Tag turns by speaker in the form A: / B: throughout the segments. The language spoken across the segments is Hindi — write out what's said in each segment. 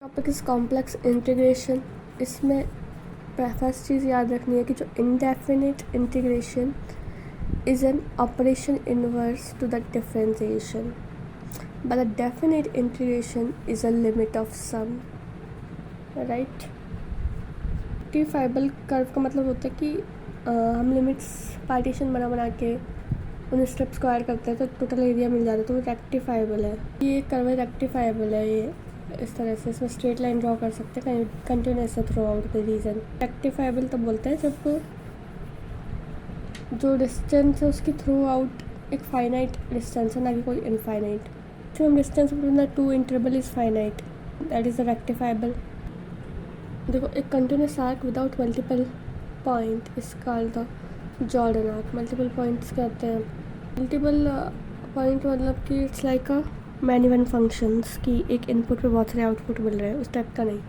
A: Topic is complex integration. इसमें फर्स्ट चीज़ याद रखनी है कि जो indefinite integration is an operation inverse to the differentiation, but the definite integration is a limit of sum. Right, rectifiable curve का मतलब होता है कि हम लिमिट्स पार्टीशन बना के उन स्टेप्स को ऐड करते हैं तो टोटल एरिया मिल जाता है, तो वो रेक्टिफाइबल है। ये कर्व रेक्टिफाइबल है। ये इस तरह से इसमें स्ट्रेट लाइन ड्रॉ कर सकते हैं continuous throughout the region. Rectifiable तब बोलते हैं जब जो डिस्टेंस है उसकी थ्रू आउट एक फाइनाइट डिस्टेंस है, ना कि कोई infinite. Maximum distance between the two interval is finite, that is the rectifiable. देखो, एक continuous arc without multiple point is called the Jordan arc. Multiple points कहते हैं। मल्टीपल पॉइंट मतलब कि it's like a many one functions की एक इनपुट पे बहुत सारे आउटपुट मिल रहे हैं, उस टाइप का नहीं।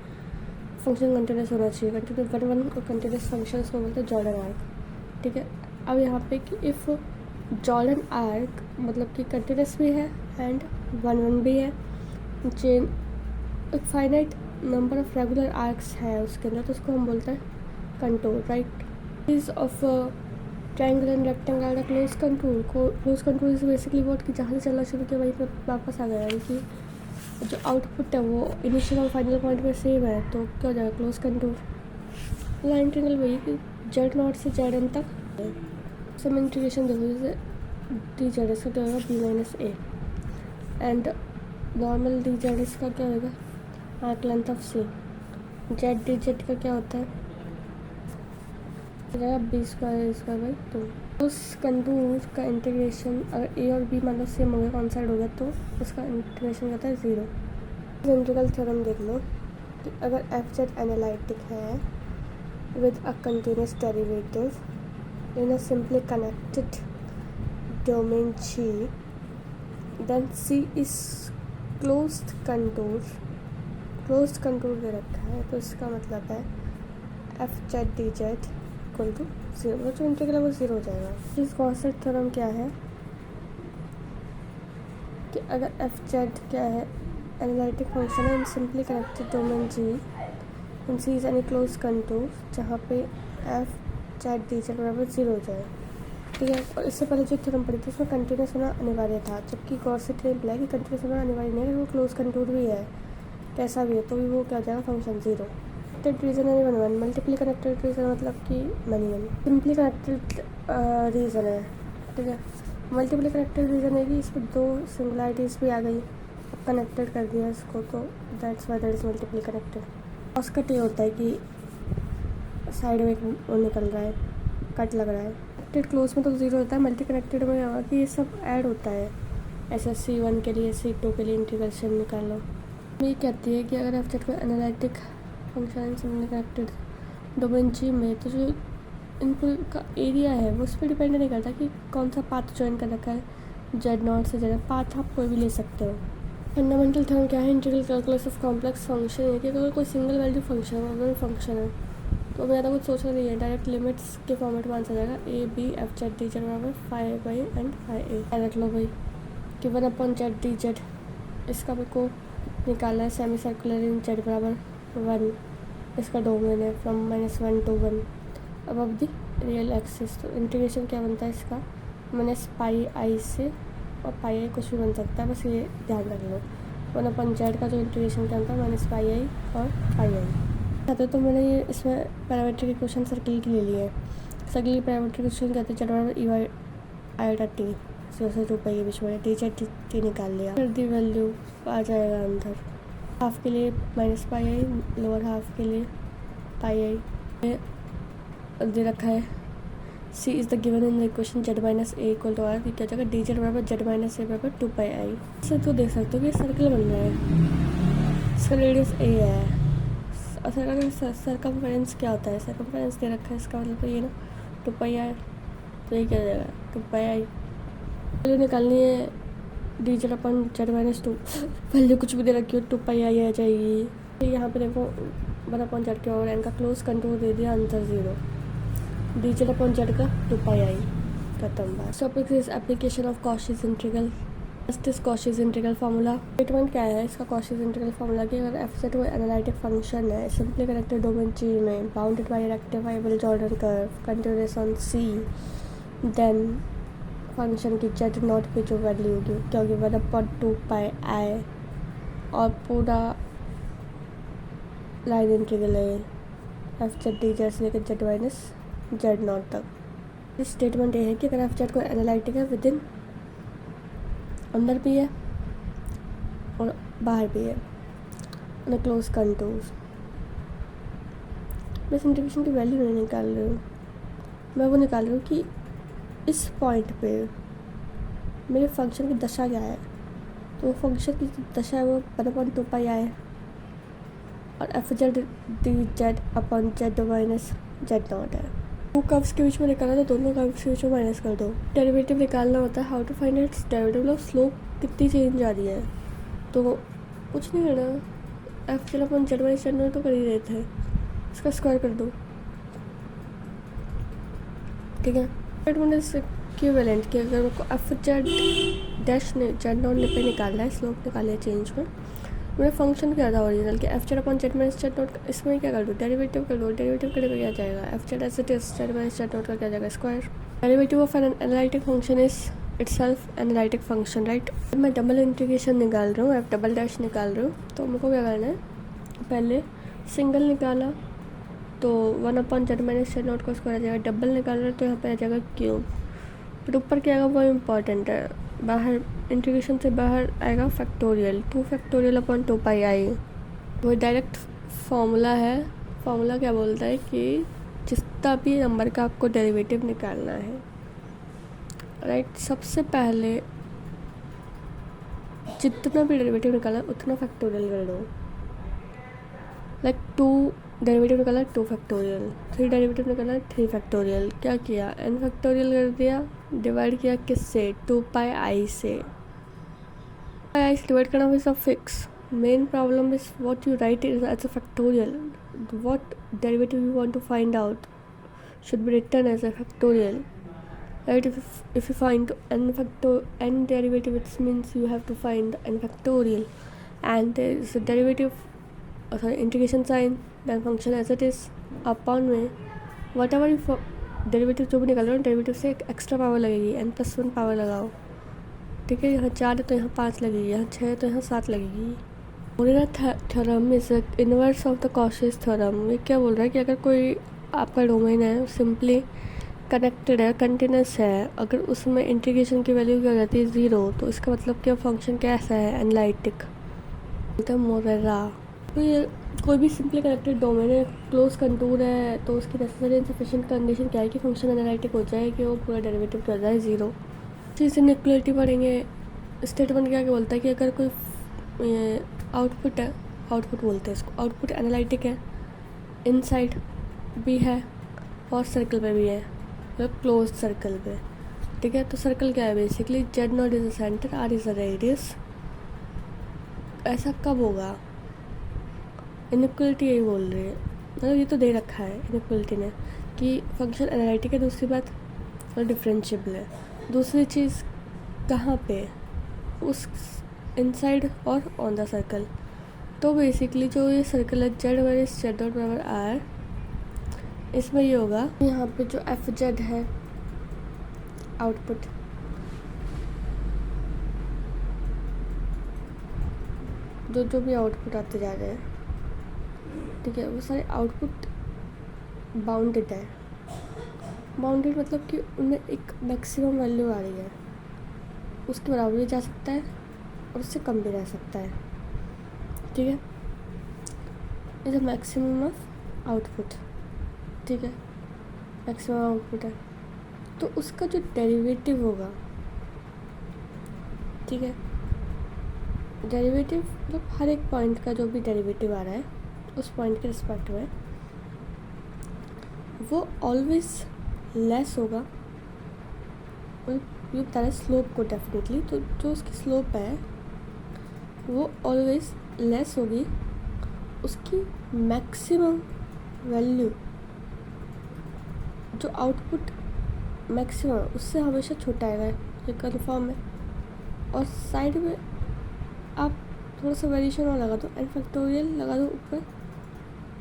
A: फंक्शन कंटिन्यूस होना चाहिए। कंटिन्यूस वन कंटिन्यूस फंक्शंस को बोलते हैं जॉर्डन आर्क। ठीक है, अब यहाँ पे कि इफ़ जॉर्डन आर्क मतलब कि कंटिन्यूस भी है एंड वन भी है, चेन एक finite number of regular arcs है उसके अंदर, तो उसको हम बोलते हैं contour. Right, is of triangle and rectangle are the close contour. Close contour is basically what कि जहाँ से चलना शुरू किया वहीं पर वापस आ गया, यानी कि जो आउटपुट है वो इनिशियल और फाइनल पॉइंट में सेम है, तो क्या हो जाएगा क्लोज कंटूर। लाइन ट्रायंगल वही कि जेड नॉट से जेड एन तक सम इंटीग्रेशन देखो, जैसे डी जेड इसका क्या होगा B minus A, and normal D Z इसका क्या होगा arc length of C. Z D Z का क्या होता है बी स्क्वायर बाई टू। उस कंटूर का इंटीग्रेशन अगर ए और बी मतलब सेम हो गया, कौन साइड हो गया, तो उसका इंटीग्रेशन कहता है ज़ीरो। इंटीग्रल थ्योरम देख लो कि अगर एफ जेड एनालिटिक है with a continuous derivative in a simply connected domain G, then C is closed contour. Closed contour दे रखा है, तो इसका मतलब है F Z D Z equal to zero. जो इंटीग्रल है वो जीरो हो जाएगा। इस गॉसेट थ्योरम क्या है कि अगर एफ जेड क्या है एनालिटिक फंक्शन है in simply connected domain G, in C is any close contour जहाँ पे एफ जेड डी जेड बराबर जीरो हो जाए। ठीक है, और इससे पहले जो थ्योरम पढ़ी थी उसमें कंटिन्यूस होना अनिवार्य था, जबकि गॉसेट ने बोला कि कंटिन्यूस होना अनिवार्य नहीं है, वो क्लोज कंटूर भी है कैसा भी है, तो भी वो क्या हो जाएगा फंक्शन जीरो। कनेक्टेड रीजन है one one, multiply connected region मतलब कि many one. Simply connected region है। ठीक है, मल्टीपली कनेक्टेड रीजन है कि इसमें दो सिंगुलरिटीज़ भी आ गई, कनेक्टेड कर दिया इसको, तो that's why that is multiply connected. उसका ये होता है कि साइड में एक वो निकल रहा है, कट लग रहा है। कनेक्टेड क्लोज में तो जीरो होता है, मल्टी कनेक्टेड में होगा कि ये सब ऐड होता है। ऐसा C1 के लिए C2 के लिए इंटीग्रेशन निकालो। ये कहती है कि अगर एफ जेड को analytic function connected domain G में, तो जो इनपुट का एरिया है वो उस पर डिपेंड नहीं करता कि कौन सा पाथ ज्वाइन कर रखा है जेड नॉट से जेड। पाथ आप कोई भी ले सकते हो। फंडामेंटल थ्योरम क्या है integral calculus of complex function है कि अगर कोई सिंगल वैल्यू फंक्शन है फंक्शन है तो ज़्यादा कुछ सोचना नहीं है, डायरेक्ट लिमिट्स के फॉर्मेट में आंसर जाएगा A B F Z D Z बराबर five by and five A. रख लो भाई कि one upon Z D Z, इसका मेरे को निकालना है सेमी सर्कुलर इन जेड बराबर वन। इसका डोमेन है from -1 to 1 above the real axis. तो इंटीग्रेशन क्या बनता है इसका माइनस पाई आई से, और पाई आई कुछ भी बन सकता है, बस ये ध्यान रख लो। वन अपन जेड का जो इंटीग्रेशन क्या होता है माइनस पाई आई और पाई आई कहते। तो मैंने ये इसमें पैरामीट्रिक इक्वेशन सर्किल की ले ली है। सर्किल की पैरामीट्रिक इक्वेशन कहते हैं जेड बराबर ई वाई आयोटा टी, 0 से 2 पाई के बीच में डी जेड टी निकाल लिया, फिर दी वैल्यू आ जाएगा अंदर। हाफ के लिए minus pi I, lower half के लिए पाई आई दे रखा है। C is the given in the equation Z minus A equal to R, क्या हो जाएगा डी जेड बराबर जेड माइनस ए बराबर 2 पाई आई। इससे तो देख सकते हो कि सर्कल बन रहा है, इसका रेडियस ए है। और सर्कमफेरेंस क्या होता है, सर्कमफेरेंस दे रखा है, इसका मतलब ये ना 2 पाई आई, तो ये क्या हो जाएगा 2 पाई आई। वैल्यू निकालनी है डी जेड अपन जेड माइनस 2, वैल्यू कुछ भी दे रखी हो 2 पाई आई आ जाएगी। यहाँ पे देखो वन अपॉन जेड के और एन का क्लोज कंटूर दे दिया, answer zero. D Z upon Z का 2 पाई आई खत्म बात। Topic is application of Cauchy's integral. This Cauchy's integral formula statement क्या है इसका? कॉशीज इंटीग्रल फार्मूला कि अगर एफ जेड कोई एनालिटिक फंक्शन है सिंपली कनेक्टेड डोमेन जी में bounded by rectifiable Jordan curve continuous on C, then function की जेड नॉट पे जो वैल्यू होगी क्या होगी 1/2 और पूरा लाइन इंटीग्रल है एफ जेड डी जेड से लेकर जेड माइनस जेड नॉट तक। इस स्टेटमेंट ये है कि अगर एफ जेड कोई एनालिटिक है विद इन अंदर भी है और बाहर भी है और क्लोज कंटूर्स। मैं इस इंटीग्रेशन की वैल्यू नहीं निकाल रही हूँ, मैं वो निकाल रही हूँ कि इस पॉइंट पे मेरे फंक्शन की दशा क्या है। तो वो फंक्शन की दशा है वो 1/2 है और F Z D Z upon Z minus Z not है। टू कर्व्स के बीच में निकालना तो दोनों कर्व्स के बीच में माइनस कर दो। डेरिवेटिव निकालना होता है how to find its derivative, मतलब स्लोप कितनी चेंज आ रही है। तो कुछ नहीं करना, F Z upon Z minus Z naught तो कर ही रहे थे, इसका स्क्वायर कर दो, ठीक है। स्टेटमेंट इज इक्विवेलेंट कि अगर आपको एफ जेड डैश ने जेड नॉट पे निकालना है, स्लोप निकालना है चेंज में, मेरा फंक्शन क्या था ओरिजिनल कि F Z upon Z minus Z not, इसमें क्या कर दो डेरिवेटिव कर दो। डेरिवेटिव करने पे क्या जाएगा F Z as it is Z minus Z naught का क्या जाएगा square. Derivative of an analytic function is itself analytic function, right. मैं डबल इंटीग्रेशन निकाल रहा हूँ, एफ डबल डैश निकाल रहा हूँ, तो मेरे को क्या करना है पहले सिंगल निकाला तो 1/जेड माइनस जेड नॉट का स्क्वायर आ जाएगा। डबल निकाल रहे तो यहाँ पे आ जाएगा क्यूब, फिर ऊपर क्या आएगा वो इम्पॉर्टेंट है, बाहर इंटीग्रेशन से बाहर आएगा फैक्टोरियल 2 फैक्टोरियल अपॉन 2πi। वो डायरेक्ट फार्मूला है। फार्मूला क्या बोलता है कि जितना भी नंबर का आपको डेरिवेटिव निकालना है, राइट, सबसे पहले जितना भी डेरिवेटिव निकालना है उतना फैक्टोरियल कर दो। लाइक 2 डेरिवेटिव निकाला 2 फैक्टोरियल, 3 डेरिवेटिव निकाला 3 फैक्टोरियल। क्या किया n फैक्टोरियल कर दिया, डिवाइड किया किससे 2πi से। i से डिवाइड करना is a fix. Main problem is what you write is as a factorial, what derivative you want to find out should be written as a factorial, right? If you find n derivative, it means you have to find n factorial, and there is a derivative, integration sign, then function as it is upon में whatever you डेरिवेटिव जो भी निकाल रहे हो डेरिवेटिव से एक एक्स्ट्रा पावर लगेगी, n+1 पावर लगाओ, ठीक है। यहाँ 4 है तो यहाँ 5 लगेगी, यहाँ 6 है तो यहाँ 7 लगेगी। Morera theorem is inverse of the Cauchy's theorem. ये क्या बोल रहा है कि अगर कोई आपका डोमेन है सिंपली कनेक्टेड है, कंटिन्यूस है, अगर उसमें इंटीग्रेशन की वैल्यू क्या हो जाती है 0, तो इसका मतलब क्या फंक्शन कैसा है एनालिटिक, तो मोरेरा। तो ये कोई भी सिंपली कनेक्टेड डोमेन है, क्लोज कंटूर है, तो उसकी नेसेसरी इनसफिशिएंट कंडीशन क्या है कि फंक्शन एनालिटिक हो जाए, कि वो पूरा डेरिवेटिव कर जाए 0। चीज़ इनइक्वलिटी पढ़ेंगे। स्टेटमेंट क्या बोलता है कि अगर कोई आउटपुट है, आउटपुट बोलते हैं इसको, आउटपुट एनालिटिक है, इनसाइड भी है और सर्कल पे भी है, मतलब क्लोज सर्कल पे, ठीक है। तो सर्कल क्या है basically Z naught is a centre, R is a radius. ऐसा कब होगा? इनइक्वलिटी यही बोल रही है, मतलब ये तो दे रखा है इनइक्वलिटी ने कि फंक्शन एनालिटिक है, दूसरी बात और डिफरेंशिएबल है। दूसरी चीज़ कहाँ पे, उस इनसाइड और ऑन द सर्कल। तो बेसिकली जो ये सर्कल है जेड माइनस जेड नॉट बराबर आर, इसमें ये होगा यहाँ पे जो एफ जेड है आउटपुट, जो भी आउटपुट आते जा रहे हैं, ठीक है, वो सारे आउटपुट बाउंडेड है। बाउंडेड मतलब कि उनमें एक मैक्सिमम वैल्यू आ रही है, उसके बराबर भी जा सकता है और उससे कम भी रह सकता है, ठीक है। Is a maximum of output, ठीक है, मैक्सिमम आउटपुट है। तो उसका जो डेरिवेटिव होगा, ठीक है, डेरिवेटिव मतलब हर एक पॉइंट का जो भी डेरिवेटिव आ रहा है उस पॉइंट के रिस्पेक्ट में वो ऑलवेज लेस होगा। ये बता रहा है स्लोप को डेफिनेटली, तो जो उसकी स्लोप है वो ऑलवेज लेस होगी उसकी मैक्सिमम वैल्यू, जो आउटपुट मैक्सिमम उससे हमेशा छोटा आएगा, ये कन्फर्म है, और साइड में आप थोड़ा सा वेरिएशन और लगा दो, n फैक्टोरियल लगा दो ऊपर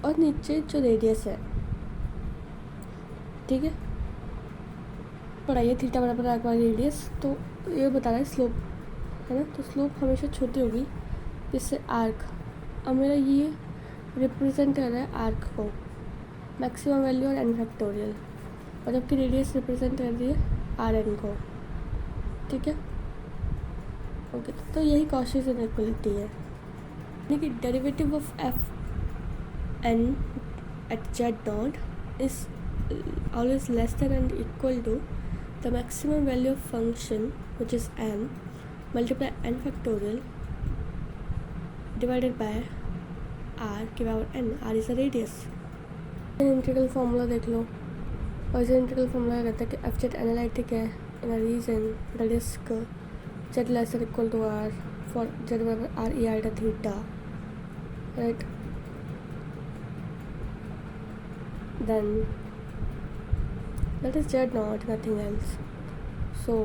A: और नीचे जो रेडियस है, ठीक है। पढ़ाइए थीटा बराबर आर्क बाई रेडियस, तो ये बता रहा है स्लोप है ना, तो स्लोप हमेशा छोटी होगी जिससे आर्क, अब मेरा ये रिप्रेजेंट कर रहा है आर्क को, मैक्सिमम वैल्यू और n फैक्टोरियल, और जबकि रेडियस रिप्रेजेंट कर रही है आर एन को, ठीक है। ओके, तो यही कॉशीज इनइक्वालिटी है, यानी कि derivative of F N at Z dot is always less than and equal to the maximum value of function which is N multiply N factorial divided by R के power N, R is a radius. Integral formula देख लो, और जो इंटीग्रल फार्मूला कहता है कि एफ जेड एनालिटिक है in a region that is Z less than equal to R for Z बराबर आर ई आर टा theta, right. Then that is Z not nothing else, so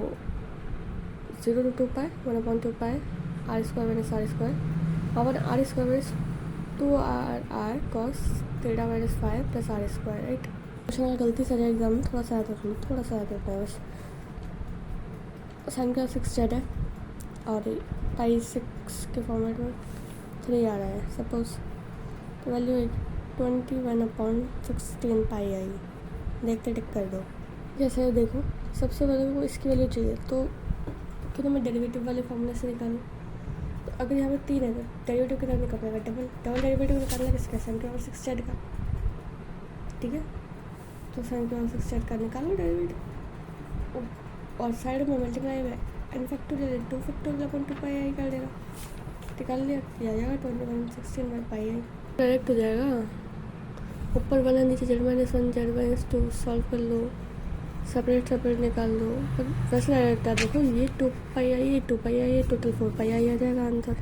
A: 0 to 2 pi 1/2 pi r square minus r square, और r square is 2r cos theta minus 5 plus r square, right. Question अगर गलती से एग्जाम में थोड़ा सा याद रखना है बस। साइन का 6 जेड है और पाई 6 के फॉर्मेट में 3 आ रहा है, सपोज तो वैल्यू 21/16 पाई आई, देखते टिक कर दो। जैसे देखो सबसे पहले वो इसकी वैल्यू चाहिए, तो क्यों मैं डेरिवेटिव वाले फॉर्मूले से निकालूँ, तो अगर यहाँ पे 3 है तो डेरिवेटिव कितना निकल पाएगा, डबल डेरिवेटिव निकालना किसका, साइन के पावर 6 जेड का, ठीक है। तो साइन के पावर 6 जेड का निकालो डेरिवेटिव, और साइड में मल्टीप्लाई में एन फैक्टोरियल 2 फैक्टोरियल अपन 2 पाई आई कर देगा, निकाल लिया, आ जाएगा 21/16 पाई आई, डायरेक्ट हो जाएगा। ऊपर वाला नीचे z-1 z-2 सॉल्व कर लो, सेपरेट निकाल दो, पर वैसे डायरेक्ट है, देखो ये 2 पाई आई, ये 2 पाई आई, ये टोटल 4 पाई आई आ जाएगा आंसर।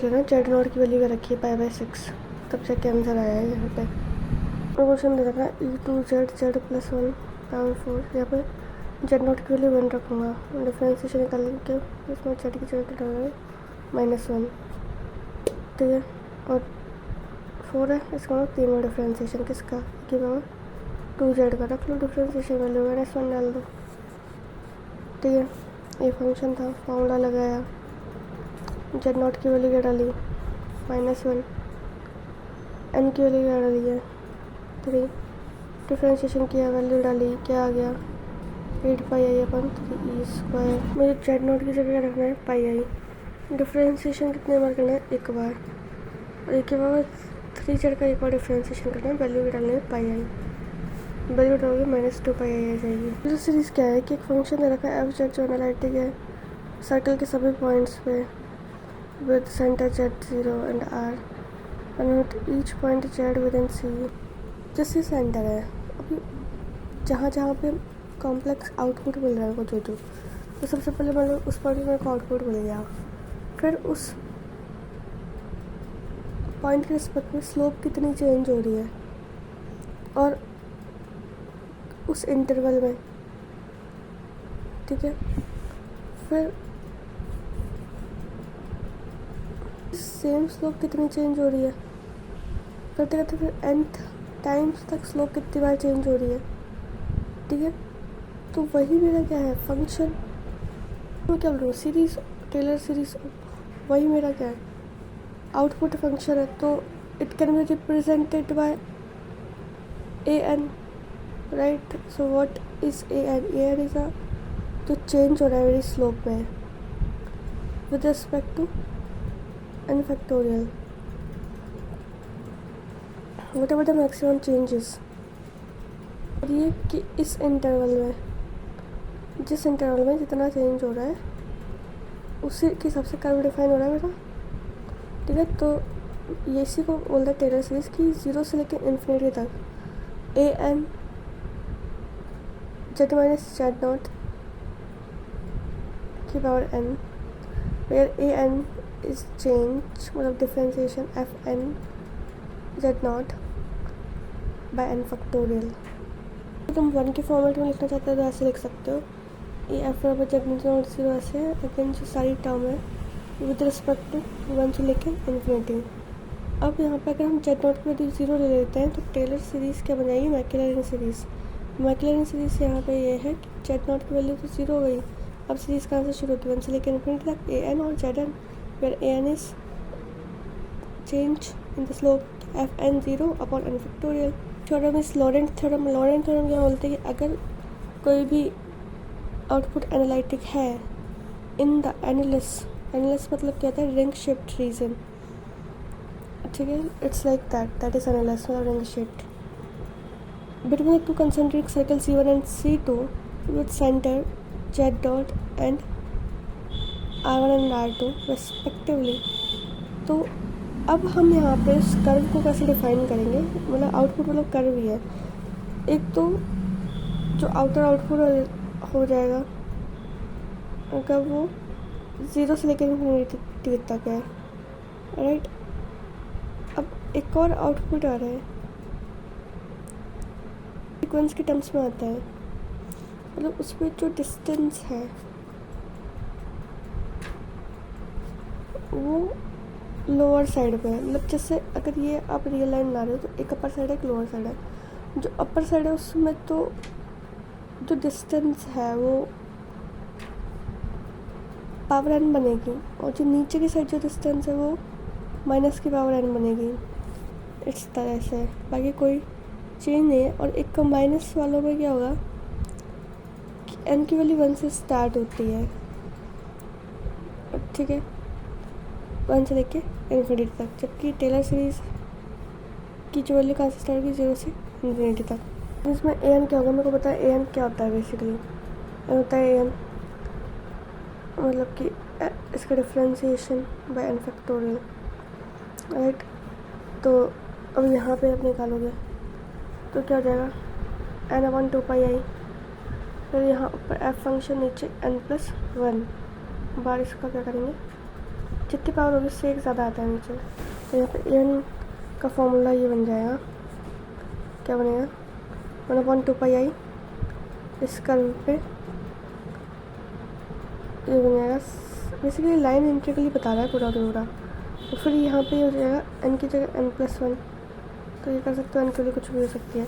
A: ठीक है, जेड नॉट की वैल्यू रखी है π/6, तब से क्या आंसर आया है यहाँ पे। क्वेश्चन दे रखा है e2z z+1 पावर 4, यहाँ पे जेड नॉट की वैल्यू 1 रखूँगा, डिफ्रेंशिएशन निकाल के इसमें जेड की जगह डालेंगे -1, ठीक है, और 4 है, इसका 3 में डिफ्रेंशिएशन किसका की पावर 2z का रख लो, डिफ्रेंशिएशन वैल्यू -1 डाल दो, ठीक है। ये फंक्शन था, फॉर्मूला लगाया, जेड नॉट की वैल्यू क्या डाली -1, एन की वैल्यू क्या डाली है 3, डिफ्रेंशिएशन किया, वैल्यू डाली, क्या आ गया 8 पाई आई अपन 3e²। मुझे जेड नॉट की जगह रखना है पाई आई, डिफ्रेंशिएशन कितने बार करना है, एक बार, और एक के बाद 3 जेड का एक बार डिफ्रेंशिएशन करना है, वैल्यू डालनी है पाई आई, वैल्यू डालोगे -2 पाई आई आ जाएगी। दूसरी सीरीज़ क्या है कि एक फंक्शन दे रखा है एफ जेड जो एनालिटिक है सर्कल के सभी पॉइंट्स पे with center z0 and r and each point z with in C, जैसे सेंटर है। अभी जहाँ जहाँ पे कॉम्प्लेक्स आउटपुट मिल रहा है जो तो सबसे पहले मतलब उस पॉइंट में मेरे को आउटपुट मिल गया, फिर उस पॉइंट के रिस्पेक्ट में स्लोप कितनी चेंज हो रही है, और उस इंटरवल में, ठीक है। फिर सेम स्लोप कितनी चेंज हो रही है, करते करते फिर nth टाइम्स तक स्लोप कितनी बार चेंज हो रही है, ठीक है। तो वही मेरा क्या है फंक्शन, मैं क्या बोल रहा हूँ सीरीज, टेलर सीरीज, वही मेरा क्या है आउटपुट फंक्शन है। तो it can be represented by an, right. So what is an is a जो चेंज हो रहा है मेरी स्लोप में with respect to n factorial, whatever the maximum changes. और ये कि इस इंटरवल में, जिस इंटरवल में जितना चेंज हो रहा है उसी के हिसाब से कर्व डिफाइन हो रहा है मेरा, ठीक है। तो ये इसी को बोलते हैं टेलर सीरीज की 0 से लेकर इन्फिनिटी तक an z minus Z not की power n, where an is change मतलब differentiation F N Z not by n factorial. तुम 1 के फॉर्मेट में लिखना चाहते हो तो ऐसे लिख सकते हो ये एफ बराबर जेड नॉट जीरो ऐसे है। अगेन जो सारी टर्म है विद रिस्पेक्ट टू 1 से लेके इन्फिनिटी। अब यहाँ पे अगर हम जेड नॉट की वैल्यू जीरो ले लेते हैं तो टेलर सीरीज़ क्या बन जाएगी, मैक्लैरिन सीरीज़। मैक्लैरिन सीरीज़ यहाँ पे ये है कि जेड नॉट की वैल्यू तो जीरो हो गई। अब सीरीज़ कहाँ से शुरू होती है, 1 से लेकर इन्फिनिटी तक, ए एन और Z N, where A N is change in the slope F N zero upon N factorial. Theorem is Laurent theorem. Laurent theorem क्या बोलते हैं कि अगर कोई भी आउटपुट एनालिटिक है इन द एनालिस, एनालिस मतलब क्या होता है, रिंग शेप्ड रीजन, ठीक है, it's like that is annulus मतलब ring shaped between two concentric circle C1 and C2 with center Z dot and R1 and R2 respectively. तो अब हम यहाँ पे इस कर्व को कैसे डिफाइन करेंगे, मतलब आउटपुट मतलब कर्व ही है। एक तो जो आउटर आउटपुट हो जाएगा अगर वो 0 से लेकर इन्फिनिटी तक है, राइट। अब एक और आउटपुट आ रहा है, सीक्वेंस के टर्म्स में आता है, मतलब उस पर जो डिस्टेंस है वो लोअर साइड पे है। मतलब जैसे अगर ये आप रियल लाइन ला रहे हो तो एक अपर साइड है एक लोअर साइड है। जो अपर साइड है उसमें तो जो डिस्टेंस है वो पावर एन बनेगी, और जो नीचे की साइड जो डिस्टेंस है वो माइनस की पावर एन बनेगी। इस तरह से बाकी कोई चेंज नहीं है। और एक माइनस वालों में क्या होगा कि एन की वैल्यू 1 से स्टार्ट होती है, ठीक है, 1 से लेके इन्फिनिटी तक, जबकि टेलर सीरीज की जो वैल्यू कहाँ से स्टार्ट होगी, 0 से इन्फिनिटी तक। इसमें ए एन क्या होगा, मेरे को पता है ए एन क्या होता है। बेसिकली होता है ए एन मतलब कि इसका differentiation by N factorial, right. तो अब यहाँ पे आप निकालोगे तो क्या हो जाएगा, एन अपॉन 2πi, फिर यहाँ ऊपर एफ फंक्शन, नीचे n+1 बार। इसका क्या करेंगे, जितनी पावर होगी उससे एक ज़्यादा आता है नीचे, तो यहाँ पे एन का फॉर्मूला ये बन जाएगा, क्या बनेगा, 1/2πi इस कर्व पे ये बन जाएगा। बेसिकली लाइन इंटीग्रली बता रहा है पूरा पूरा। तो फिर यहाँ पे हो जाएगा n की जगह n+1, तो ये कर सकते हो, n के लिए कुछ भी हो सकती है।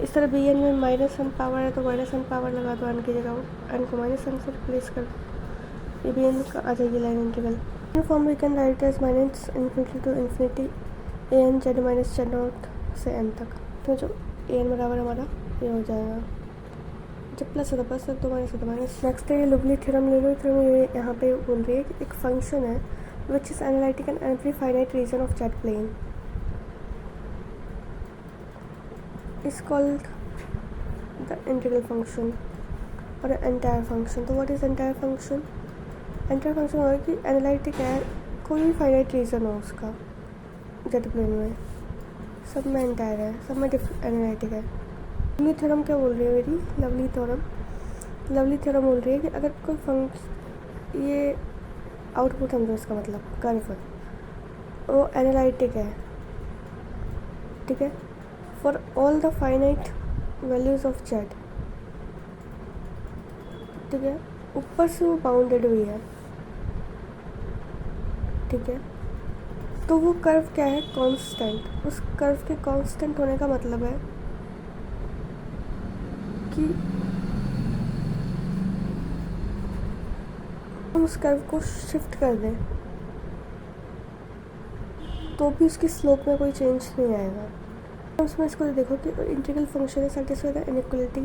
A: इस तरह bn में -n पावर है तो -n पावर लगा दो n की जगह, n को -n से रिप्लेस कर, ये bn का आ जाएगी line integral. Form we can write as -∞ to infinity an z minus z naught से n तक। तो जो an बराबर हमारा ये हो जाएगा, जब प्लस होता प्लस तो माइनस होता माइनस। नेक्स्ट है ये लुबली थ्योरम। लुबली थ्योरम ये यहाँ पे बोल रही है कि एक फंक्शन है which is analytic and every finite region of Z plane is called the integral function और एंटायर फंक्शन। तो what is entire function, entire function होगा कि एनालिटिक है, कोई भी फाइनाइट रीजन हो उसका जेड प्लेन में, सब में एंटायर है, सब में एनालिटिक है। लवली थ्योरम क्या बोल रही है मेरी, लवली थ्योरम बोल रही है कि अगर कोई फंक्शन, ये आउटपुट समझो इसका मतलब कर्व, वो एनालिटिक है, ठीक है, for all the finite values of Z, ठीक है, ऊपर से वो बाउंडेड हुई है, ठीक है। तो वो कर्व क्या है, कांस्टेंट। उस कर्व के कांस्टेंट होने का मतलब है कि हम उस कर्व को शिफ्ट कर दें तो भी उसकी स्लोप में कोई चेंज नहीं आएगा। उसमें इसको देखो कि इंटीग्रल फंक्शन है सेटिस्फाई द इनइक्वालिटी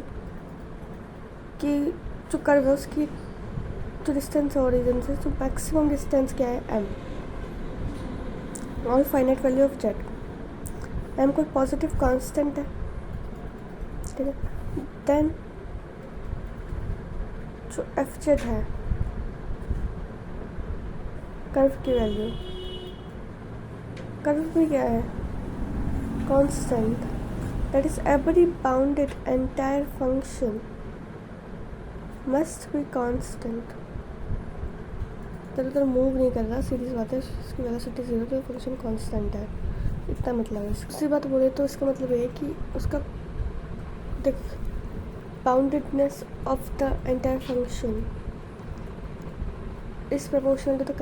A: कि जो कर्व है उसकी जो डिस्टेंस ओरिजिन से जो मैक्सिमम डिस्टेंस क्या है m, और finite value of Z. m कोई पॉजिटिव कांस्टेंट है, ठीक है। देन जो एफ जेड है कर्व की वैल्यू, कर्व भी क्या है, constant, that is every bounded entire function must be constant. इधर उधर मूव नहीं कर रहा, सीधी बात है, उसकी वेलोसिटी 0 तो फंक्शन कांस्टेंट है, इतना मतलब है। दूसरी बात बोले तो इसका मतलब ये है कि उसका देख boundedness of the entire function is proportional to the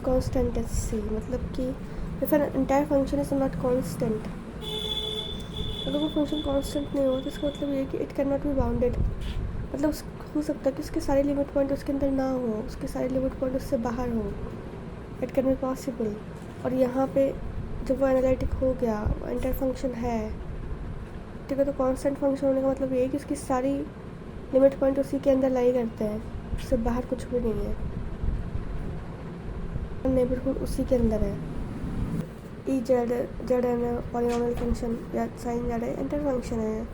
A: constant at c. मतलब कि if an entire function is not constant, अगर वो फंक्शन कांस्टेंट नहीं हो तो इसका मतलब ये है कि it can not be bounded. मतलब हो सकता है कि उसके सारे लिमिट पॉइंट उसके अंदर ना हो, उसके सारे लिमिट पॉइंट उससे बाहर हो. It can be possible. और यहाँ पे जब वो एनालिटिक हो गया, वो एंटायर फंक्शन है, ठीक है, तो कांस्टेंट फंक्शन होने का मतलब ये है कि उसकी सारी लिमिट पॉइंट उसी के अंदर लाई करते हैं, उससे बाहर कुछ भी नहीं है. नेबरहुड उसी के अंदर है. E Z N polynomial function या साइन जेड एंटायर फंक्शन है.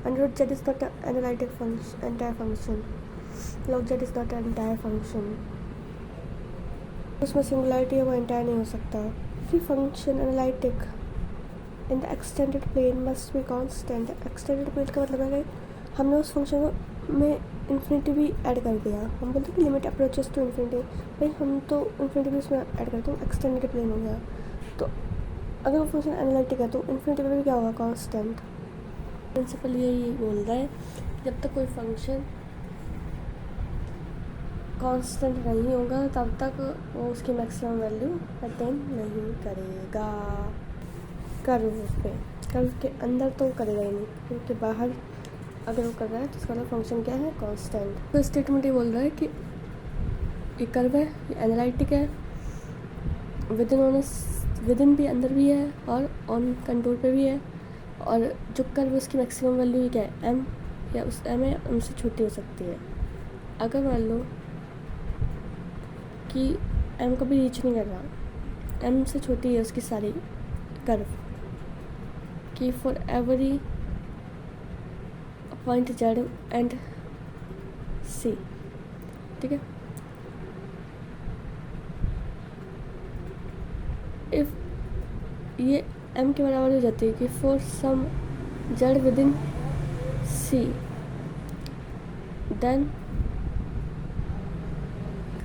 A: Under Z is not analytic function, entire function. Log Z is not entire function. उसमें सिंगुलरिटी है, वो एंटायर नहीं हो सकता. Every function analytic in the extended plane must be constant. extended plane का मतलब है कि हमने उस फंक्शन में इन्फिनिटी भी ऐड कर दिया. हम बोलते हैं कि लिमिट अप्रोचेस टू इन्फिनिटी, भाई हम तो इन्फिनिटी भी उसमें ऐड करते हैं. एक्सटेंडेड प्लेन हो गया. तो अगर वो फंक्शन एनालिटिक है तो इन्फिनिटी में भी क्या होगा, कांस्टेंट. प्रिंसिपल यही बोल रहा है, जब तक कोई फंक्शन कांस्टेंट नहीं होगा तब तक वो उसकी मैक्सिमम वैल्यू अटेन नहीं करेगा. कर्व पे, कर्व के अंदर तो करेगा ही नहीं, क्योंकि बाहर अगर वो कर रहा है तो उसका फंक्शन क्या है, कांस्टेंट. तो स्टेटमेंट ये बोल रहा है कि ये कर्व है, ये एनालिटिक है, विदिन भी अंदर भी है और ऑन कंटूर पे भी है. और जो कर्व उसकी मैक्सिमम वैल्यू क्या है, एम, या उस एम है उनसे छोटी हो सकती है. अगर मान लो कि एम कभी रीच नहीं कर रहा, एम से छोटी है उसकी सारी कर्व कि for every point Z and C, ठीक है. इफ ये एम के बराबर हो जाती है कि for some Z with in C, then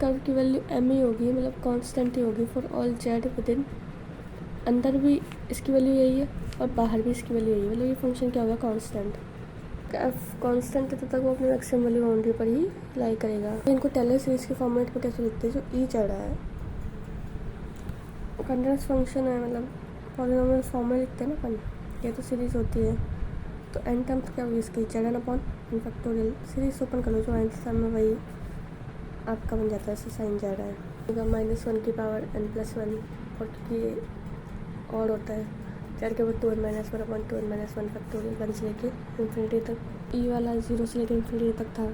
A: curve की वैल्यू एम ही होगी, मतलब कांस्टेंट ही होगी for all Z with in. अंदर भी इसकी वैल्यू यही है और बाहर भी इसकी वैल्यू यही है, मतलब ये फंक्शन क्या होगा, कांस्टेंट. एफ कांस्टेंट है तब तक वो अपनी मैक्सिमम वैल्यू बाउंड्री पर ही लाई करेगा. तो इनको टेलर सीरीज के फॉर्मेट में कैसे लिखते हैं, जो ई चढ़ रहा है कंटिन्यूस फंक्शन है, मतलब पॉलिनोमियल फॉर्म में लिखते हैं ना अपन. ये तो सीरीज होती है, तो एन टर्म क्या होगी इसकी, Z N upon N factorial. Series open कर लो, जो एन टर्म में वही आपका बन जाता है. ऐसे साइन जा रहा है -1 की पावर n+1, और क्योंकि और होता है जेड के बाद 2n-1 अपॉन 2n-1 फैक्टोरियल 1 से लेके इन्फिनिटी तक. ई वाला 0 से लेकर इन्फिनिटी तक था.